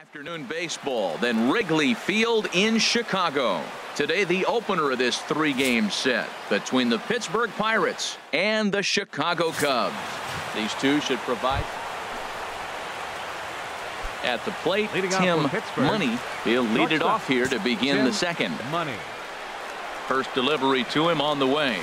Afternoon baseball, then Wrigley Field in Chicago. Today, the opener of this three-game set between the Pittsburgh Pirates and the Chicago Cubs. These two should provide. At the plate, Tim Money. He'll lead it off here to begin the second. Money. First delivery to him on the way.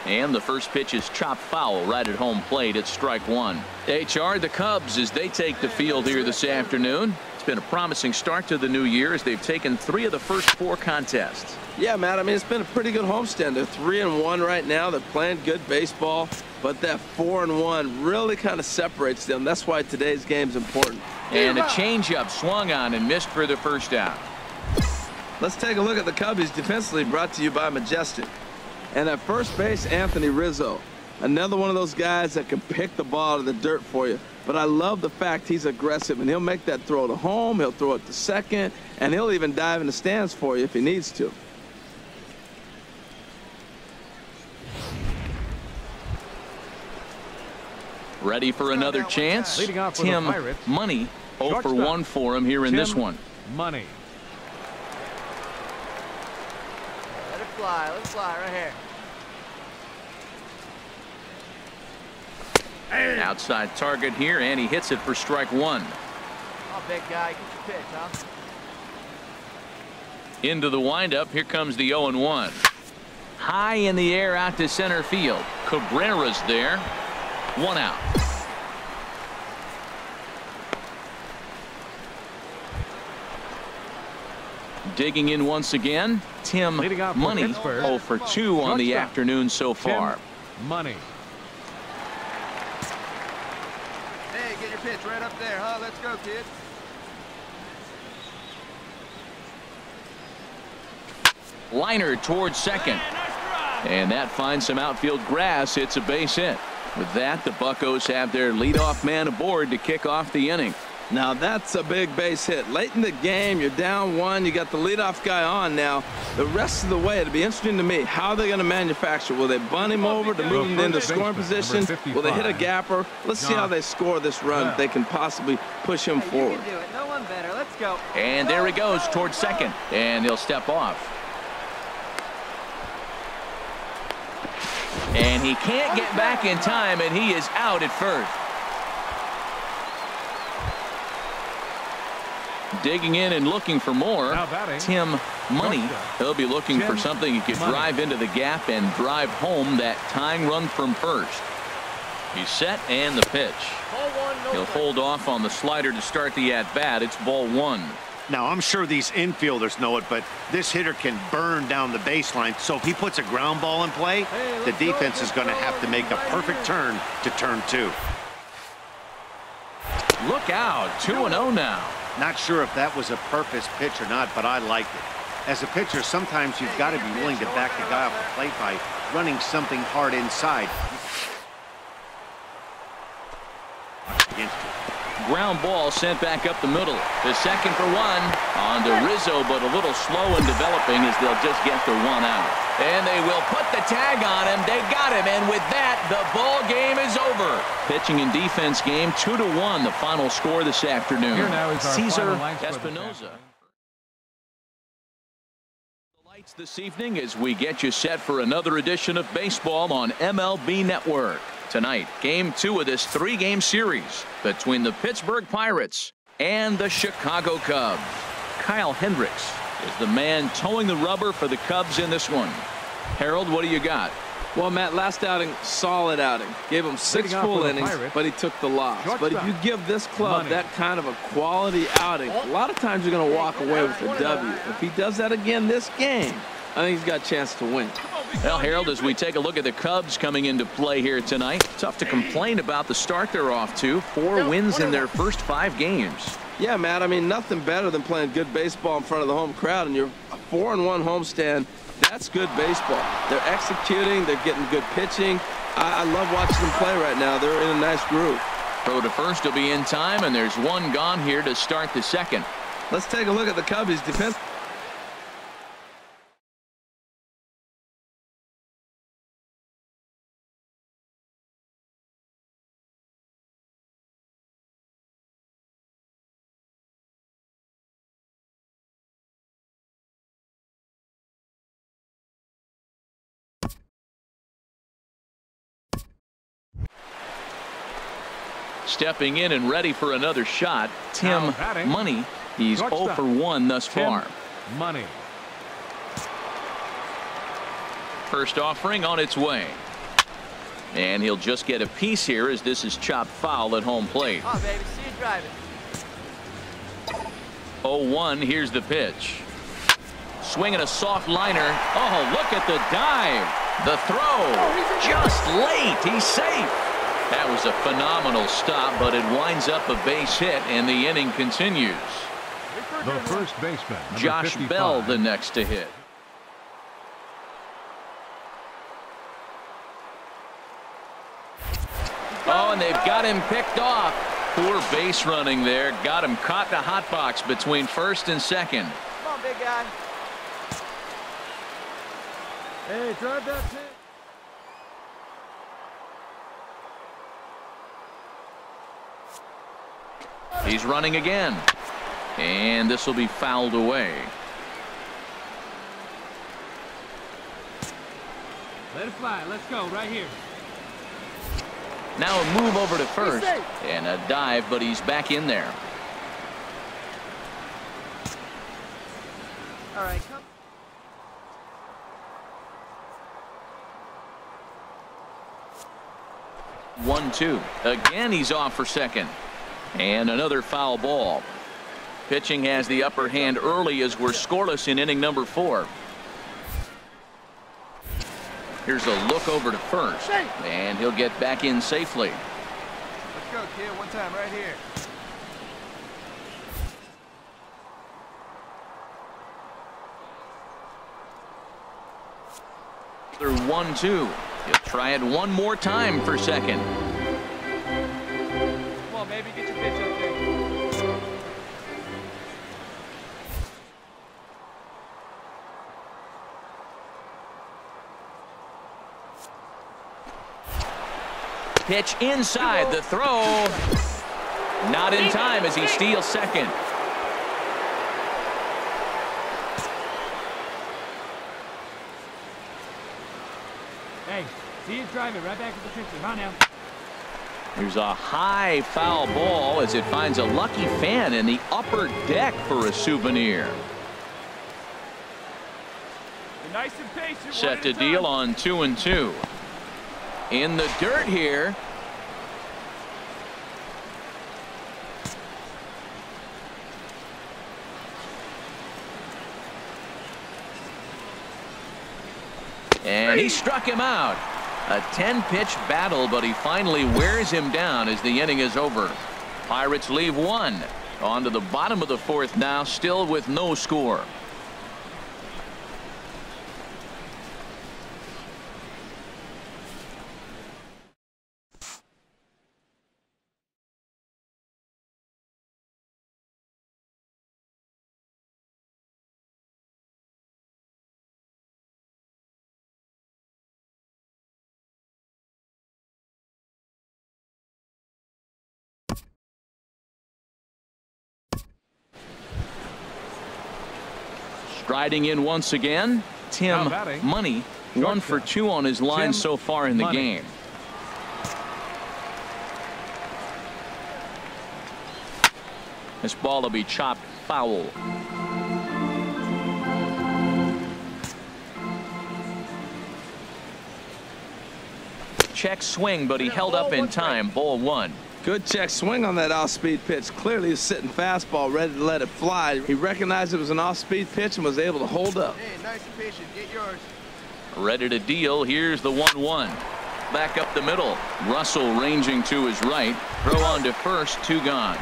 And the first pitch is chopped foul right at home plate. It's strike one. HR, the Cubs, as they take the field here this afternoon. It's been a promising start to the new year as they've taken 3 of the first 4 contests. Yeah, Matt, I mean, it's been a pretty good homestand. They're 3-1 right now. They're playing good baseball, but that 4-1 really kind of separates them. That's why today's game's important. And a changeup swung on and missed for the first out. Let's take a look at the Cubbies defensively, brought to you by Majestic. And at first base, Anthony Rizzo. Another one of those guys that can pick the ball out of the dirt for you. But I love the fact he's aggressive, and he'll make that throw to home, he'll throw it to second, and he'll even dive in the stands for you if he needs to. Ready for another chance? Tim Money, 0 for 1 for him here in this one. Money. Let it fly. Let's fly right here. Outside target here, and he hits it for strike one. Oh, big guy, get your pitch, huh? Into the windup. Here comes the 0-1. High in the air out to center field. Cabrera's there. 1 out. Digging in once again, Tim Money, 0 for 2 on the afternoon so far. Money. Hey, get your pitch right up there, huh? Let's go, kid. Liner towards second. And that finds some outfield grass. It's a base hit. With that, the Buccos have their leadoff man aboard to kick off the inning. Now that's a big base hit. Late in the game, you're down 1. You got the leadoff guy on now. The rest of the way, it'll be interesting to me. How are they going to manufacture? Will they bunt him over to move him into scoring position? Will they hit a gapper? Let's see how they score this run. If they can possibly push him forward. You can do it. No one better. Let's go. And there he goes towards second. And he'll step off. And he can't get back in time, and he is out at first. Digging in and looking for more. Tim Money. He'll be looking for something he could drive into the gap and drive home that tying run from first. He's set, and the pitch. He'll hold off on the slider to start the at-bat. It's ball 1. Now, I'm sure these infielders know it, but this hitter can burn down the baseline. So if he puts a ground ball in play, the defense is going to have to make a perfect turn to turn 2. Look out. 2-0 now. Not sure if that was a purpose pitch or not, but I liked it. As a pitcher, sometimes you've got to be willing to back the guy off the plate by running something hard inside. Ground ball sent back up the middle. The second for 1 on to Rizzo, but a little slow in developing as they'll just get the 1 out. And they will put the tag on him. They got him, and with that, the ball game is over. Pitching and defense game 2-1. The final score this afternoon. Here now is our Cesar final Espinoza. The lights this evening as we get you set for another edition of baseball on MLB Network. Tonight, game 2 of this 3-game series between the Pittsburgh Pirates and the Chicago Cubs. Kyle Hendricks is the man towing the rubber for the Cubs in this one. Harold, what do you got? Well, Matt, last outing, solid outing. Gave him 6 full innings, but he took the loss. But if you give this club that kind of a quality outing, a lot of times you're going to walk away with a W. If he does that again this game, I think he's got a chance to win. Well, Harold, as we take a look at the Cubs coming into play here tonight, tough to complain about the start they're off to. 4 wins in their first 5 games. Yeah, Matt, I mean, nothing better than playing good baseball in front of the home crowd, and you're a 4-1 homestand. That's good baseball. They're executing. They're getting good pitching. I love watching them play right now. They're in a nice groove. Throw to first will be in time, and there's 1 gone here to start the second. Let's take a look at the Cubbies defense. Stepping in and ready for another shot, Tim Money. He's 0 for 1 thus far. Money. First offering on its way. And he'll just get a piece here as this is chopped foul at home plate. Oh, baby, see you driving. 0-1, here's the pitch. Swinging a soft liner. Oh, look at the dive. The throw. Just late. He's safe. That was a phenomenal stop, but it winds up a base hit, and the inning continues. The first baseman, Josh 55. Bell, the next to hit. Oh, and they've got him picked off. Poor base running there. Got him caught in the hot box between first and second. Come on, big guy. Hey, drive that pitch. He's running again. And this will be fouled away. Let it fly. Let's go right here. Now a move over to first. And a dive, but he's back in there. All right, come. One-two. Again, he's off for second. And another foul ball. Pitching has the upper hand early as we're scoreless in inning number 4. Here's a look over to first. And he'll get back in safely. Let's go, kid. One time right here. They're 1-2. He'll try it one more time for second. Come on, baby. Get your pitch up there. Pitch inside, the throw. Not in time as he steals second. Hey, see you driving right back to the picture. Come on now. There's a high foul ball as it finds a lucky fan in the upper deck for a souvenir. You're nice and patient. Set to deal on 2-2. In the dirt here. And he struck him out. A 10-pitch battle, but he finally wears him down as the inning is over. Pirates leave one. On to the bottom of the 4th now, still with no score. Striding in once again, Tim Money, 1 for 2 on his line so far in the game. This ball will be chopped foul. Check swing, but he held up in time. Ball 1. Good check swing on that off-speed pitch. Clearly a sitting fastball ready to let it fly. He recognized it was an off-speed pitch and was able to hold up. Hey, nice and patient. Get yours. Ready to deal. Here's the 1-1. Back up the middle. Russell ranging to his right. Throw on to first. 2 gone.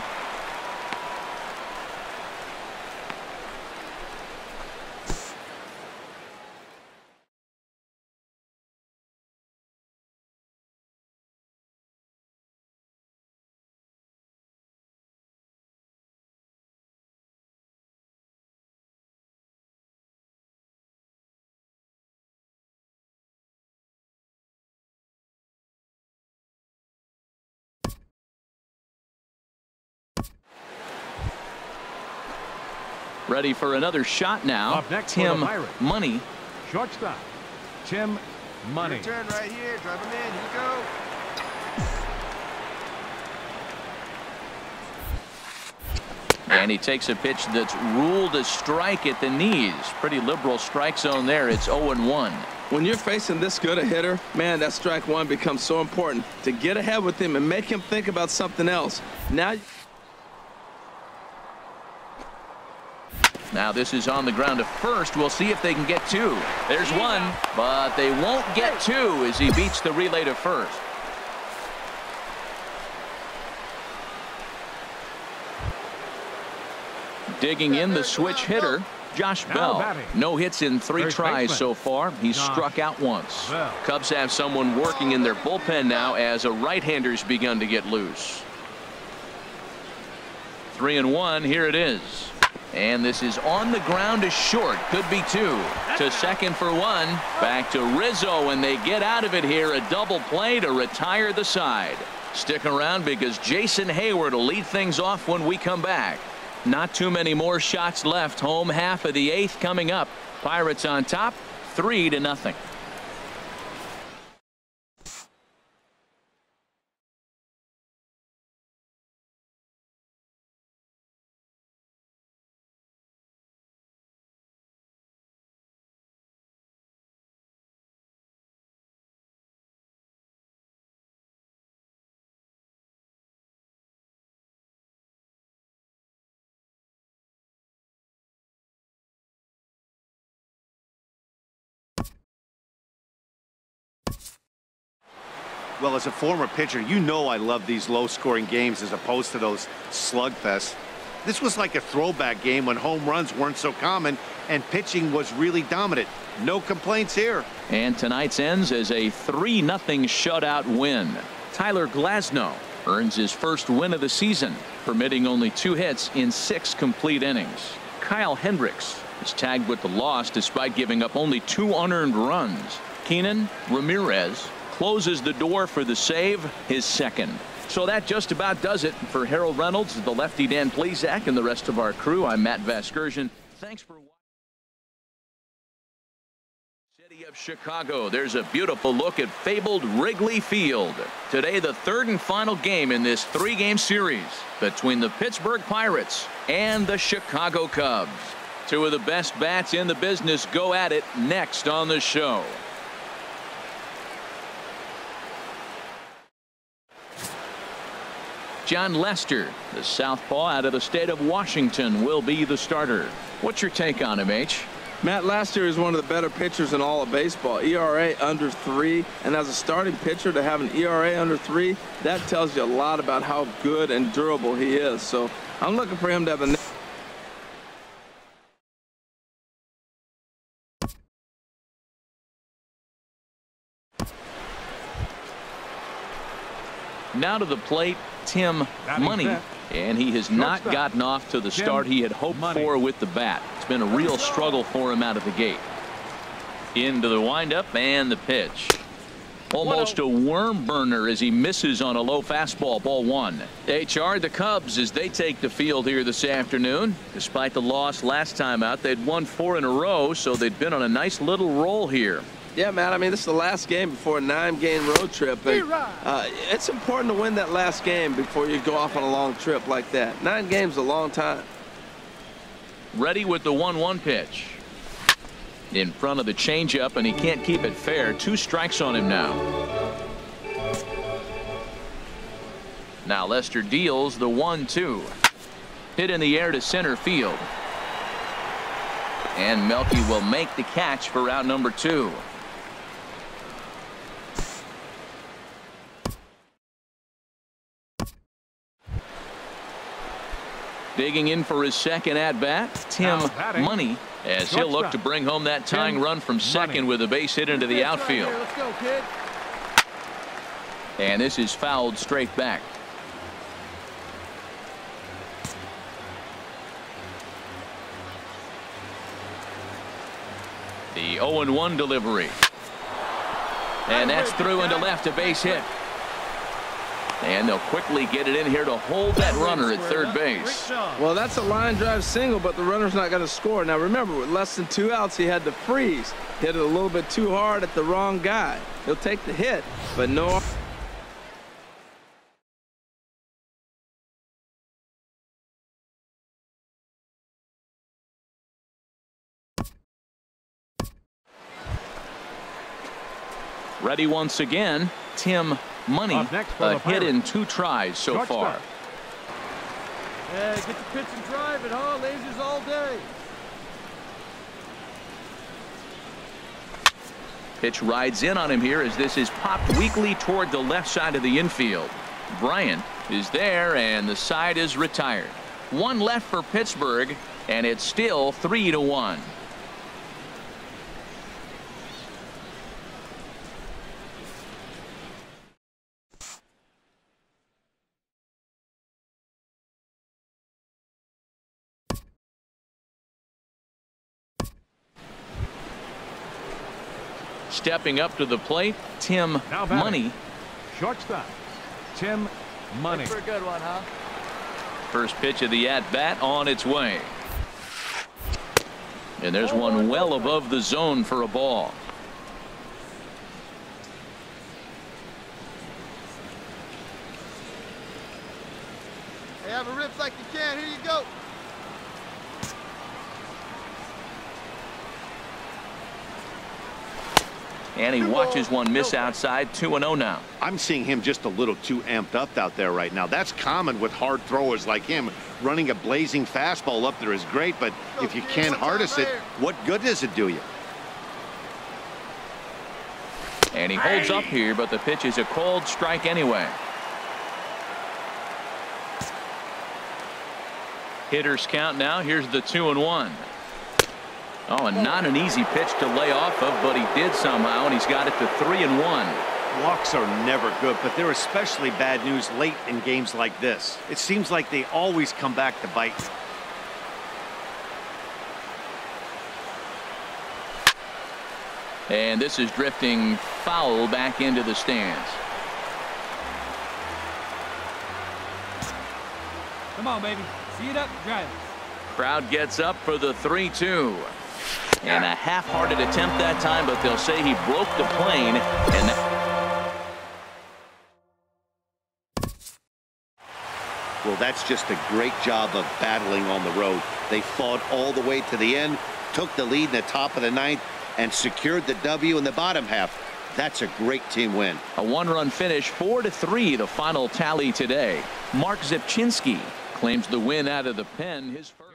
Ready for another shot now. Up next, Tim Money. Shortstop, Tim Money. Your turn right here. Drive him in. Here you go. And he takes a pitch that's ruled a strike at the knees. Pretty liberal strike zone there. It's 0-1. When you're facing this good a hitter, man, that strike one becomes so important to get ahead with him and make him think about something else. Now this is on the ground to first. We'll see if they can get two. There's one, but they won't get two as he beats the relay to first. Digging in the switch hitter, Josh Bell. No hits in 3 tries so far. He's struck out once. Cubs have someone working in their bullpen now as a right-hander's begun to get loose. 3-1. Here it is. And this is on the ground to short. Could be two. To second for one. Back to Rizzo, and they get out of it here. A double play to retire the side. Stick around because Jason Hayward will lead things off when we come back. Not too many more shots left. Home half of the 8th coming up. Pirates on top, 3-0. Well, as a former pitcher, you know I love these low-scoring games as opposed to those slugfests. This was like a throwback game when home runs weren't so common and pitching was really dominant. No complaints here. And tonight's ends as a 3-0 shutout win. Tyler Glasnow earns his first win of the season, permitting only 2 hits in 6 complete innings. Kyle Hendricks is tagged with the loss despite giving up only 2 unearned runs. Keenan Ramirez closes the door for the save, his second. So that just about does it. For Harold Reynolds, the lefty Dan Plesac, and the rest of our crew, I'm Matt Vasgersian. Thanks for watching. City of Chicago. There's a beautiful look at fabled Wrigley Field. Today, the 3rd and final game in this 3-game series between the Pittsburgh Pirates and the Chicago Cubs. 2 of the best bats in the business go at it next on the show. John Lester, the southpaw out of the state of Washington, will be the starter. What's your take on him, H? Matt Lester is one of the better pitchers in all of baseball. ERA under 3, and as a starting pitcher to have an ERA under 3, that tells you a lot about how good and durable he is. So I'm looking for him to have a Now to the plate, Tim Money, and he has not gotten off to the start he had hoped for with the bat. It's been a real struggle for him out of the gate. Into the windup and the pitch. Almost a worm burner as he misses on a low fastball. Ball 1. HR, the Cubs, as they take the field here this afternoon. Despite the loss last time out, they'd won 4 in a row, so they'd been on a nice little roll here. Yeah, man, I mean, this is the last game before a 9-game road trip. And, it's important to win that last game before you go off on a long trip like that. 9 games is a long time. Ready with the 1-1 pitch. In front of the changeup, and he can't keep it fair. 2 strikes on him now. Now Lester deals the 1-2. Hit in the air to center field. And Melky will make the catch for round number 2. Digging in for his second at-bat, Tim Money, as he'll look to bring home that tying run from second with a base hit into the outfield. Let's go, kid. And this is fouled straight back. The 0-1 delivery. And that's through into left, a base hit. And they'll quickly get it in here to hold that runner at third base. Well, that's a line drive single, but the runner's not going to score. Now, remember, with less than 2 outs, he had to freeze. Hit it a little bit too hard at the wrong guy. He'll take the hit, but no. Ready once again, Tim Money. Up next for A the hit Pirates. in 2 tries so Shortstop. far. Hey, get the pitch and drive it, huh? Lasers all day. Pitch rides in on him here as this is popped weakly toward the left side of the infield. Bryant is there, and the side is retired. 1 left for Pittsburgh, and it's still 3-1. Stepping up to the plate, Tim Now batting. Money. Shortstop, Tim Money. For a good one, huh? First pitch of the at-bat on its way. And there's one well above the zone for a ball. Hey, have a rip like you can. Here you go. And he watches one miss outside. 2-0 now. I'm seeing him just a little too amped up out there right now. That's common with hard throwers like him. Running a blazing fastball up there is great, but if you can't harness it, what good does it do you? And he holds up here, but the pitch is a called strike anyway. Hitters count now. Here's the 2-1. Oh, and not an easy pitch to lay off of, but he did somehow, and he's got it to 3-1. Walks are never good, but they're especially bad news late in games like this. It seems like they always come back to bite. And this is drifting foul back into the stands. Come on, baby. See it up, drive it. Crowd gets up for the 3-2. And a half-hearted attempt that time, but they'll say he broke the plane. And Well, that's just a great job of battling on the road. They fought all the way to the end, took the lead in the top of the 9th, and secured the W in the bottom half. That's a great team win. a 1-run finish, 4-3, the final tally today. Mark Zipchinski claims the win out of the pen, his first.